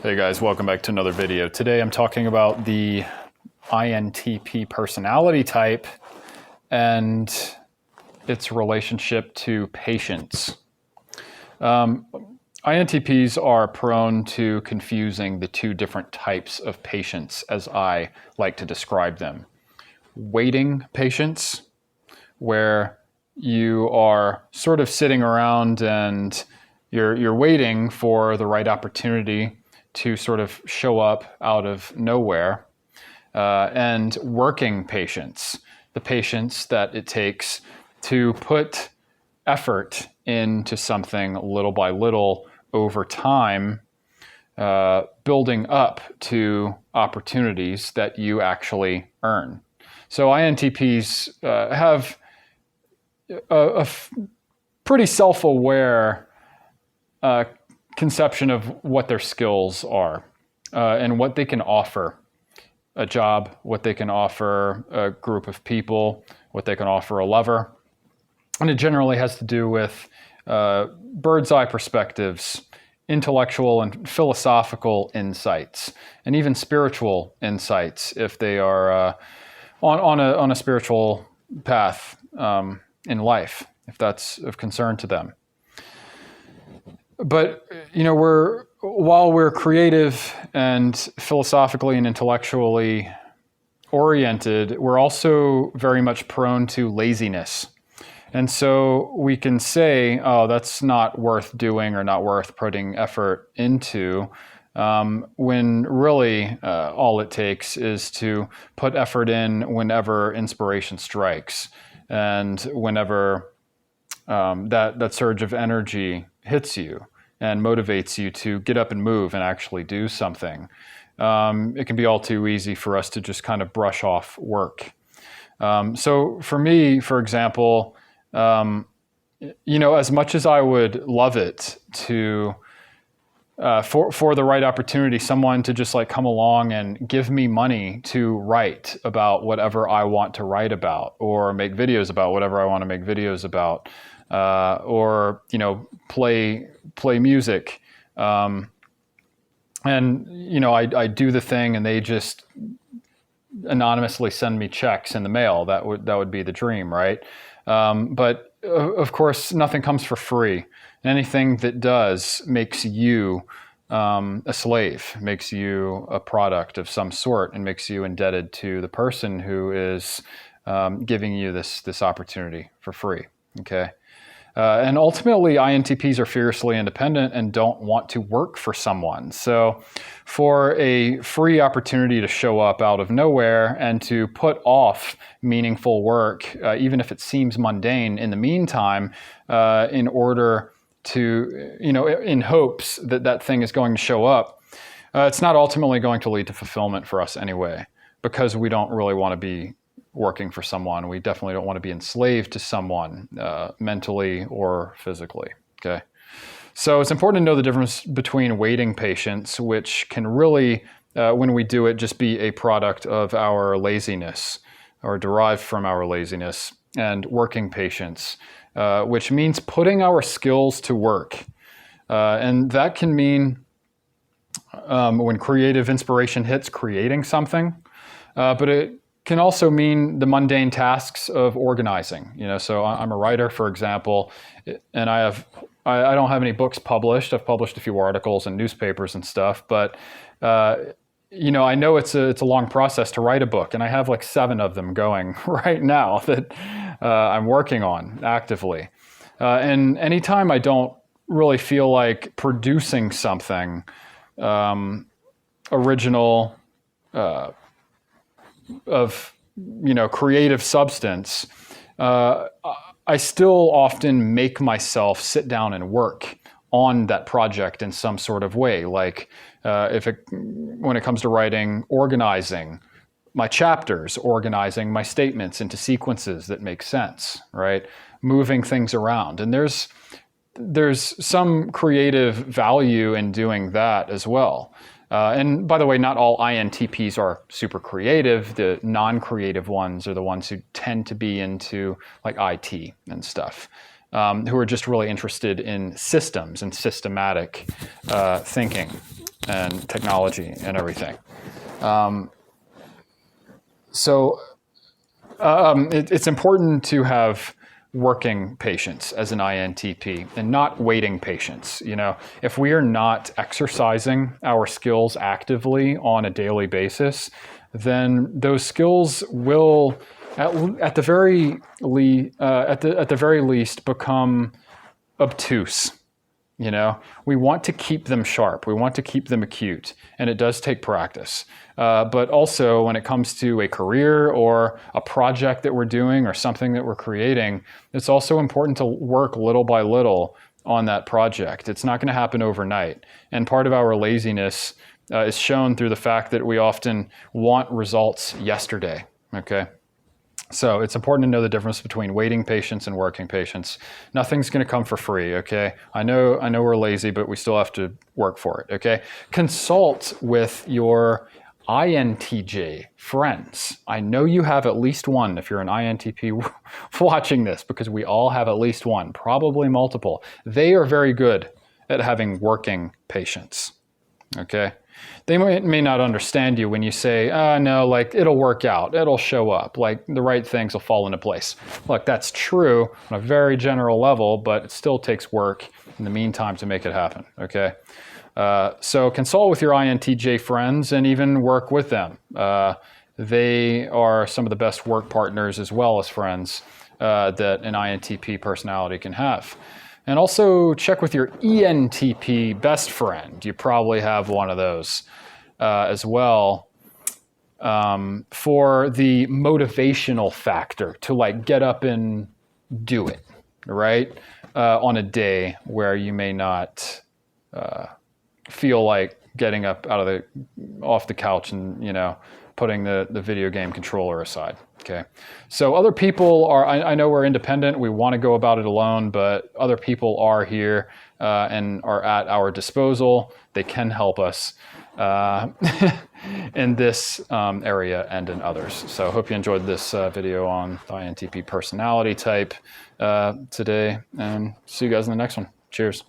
Hey guys, welcome back to another video. Today I'm talking about the INTP personality type and its relationship to patience. INTPs are prone to confusing the two different types of patience as I like to describe them. Waiting patience, where you are sort of sitting around and you're waiting for the right opportunity to sort of show up out of nowhere, and working patience, the patience that it takes to put effort into something little by little over time, building up to opportunities that you actually earn. So INTPs have a pretty self-aware conception of what their skills are and what they can offer a job, what they can offer a group of people, what they can offer a lover. And it generally has to do with bird's eye perspectives, intellectual and philosophical insights, and even spiritual insights if they are on a spiritual path in life, if that's of concern to them. But while we're creative and philosophically and intellectually oriented, we're also very much prone to laziness. And so we can say, oh, that's not worth doing or not worth putting effort into, when really all it takes is to put effort in whenever inspiration strikes and whenever that surge of energy hits you and motivates you to get up and move and actually do something. It can be all too easy for us to just kind of brush off work. So for me, for example, as much as I would love it to, for the right opportunity, someone to just like come along and give me money to write about whatever I want to write about, or make videos about whatever I want to make videos about, or play music, and I do the thing and they just anonymously send me checks in the mail. That would be the dream, right? But of course, nothing comes for free. Anything that does makes you a slave, makes you a product of some sort, and makes you indebted to the person who is giving you this opportunity for free. Okay. And ultimately, INTPs are fiercely independent and don't want to work for someone. So for a free opportunity to show up out of nowhere and to put off meaningful work, even if it seems mundane in the meantime, in order to, in hopes that that thing is going to show up, it's not ultimately going to lead to fulfillment for us anyway, because we don't really want to be working for someone. We definitely don't want to be enslaved to someone, mentally or physically, okay? So it's important to know the difference between waiting patience, which can really, when we do it, just be a product of our laziness or derived from our laziness, and working patience, which means putting our skills to work. And that can mean, when creative inspiration hits, creating something, but it can also mean the mundane tasks of organizing. So I'm a writer, for example, and I don't have any books published. I've published a few articles in newspapers and stuff, but I know it's a long process to write a book, and I have like 7 of them going right now that I'm working on actively. And anytime I don't really feel like producing something original, of creative substance, I still often make myself sit down and work on that project in some sort of way. Like when it comes to writing, organizing my chapters, organizing my statements into sequences that make sense, right? Moving things around. And there's some creative value in doing that as well. And by the way, not all INTPs are super creative. The non-creative ones are the ones who tend to be into like IT and stuff, who are just really interested in systems and systematic thinking. and technology and everything. It's important to have working patience as an INTP and not waiting patience. You know, if we are not exercising our skills actively on a daily basis, then those skills will, at the very least, become obtuse. You know, we want to keep them sharp. We want to keep them acute, and it does take practice. But also, when it comes to a career or a project that we're doing or something that we're creating, it's also important to work little by little on that project. It's not going to happen overnight. And part of our laziness is shown through the fact that we often want results yesterday. Okay. So it's important to know the difference between waiting patience and working patience. Nothing's going to come for free, okay? I know we're lazy, but we still have to work for it, okay? Consult with your INTJ friends. I know you have at least one if you're an INTP watching this, because we all have at least one, probably multiple. They are very good at having working patience, okay? They may not understand you when you say, no, like it'll work out, it'll show up, like the right things will fall into place. Look, that's true on a very general level, but it still takes work in the meantime to make it happen, okay? So consult with your INTJ friends and even work with them. They are some of the best work partners as well as friends that an INTP personality can have. And also check with your ENTP best friend. You probably have one of those as well, for the motivational factor to like get up and do it, right? On a day where you may not feel like getting up off the couch and, you know, putting the video game controller aside. Okay, so other people are, I know we're independent, we want to go about it alone, but other people are here and are at our disposal. They can help us in this area and in others. So I hope you enjoyed this video on the INTP personality type today, and see you guys in the next one. Cheers.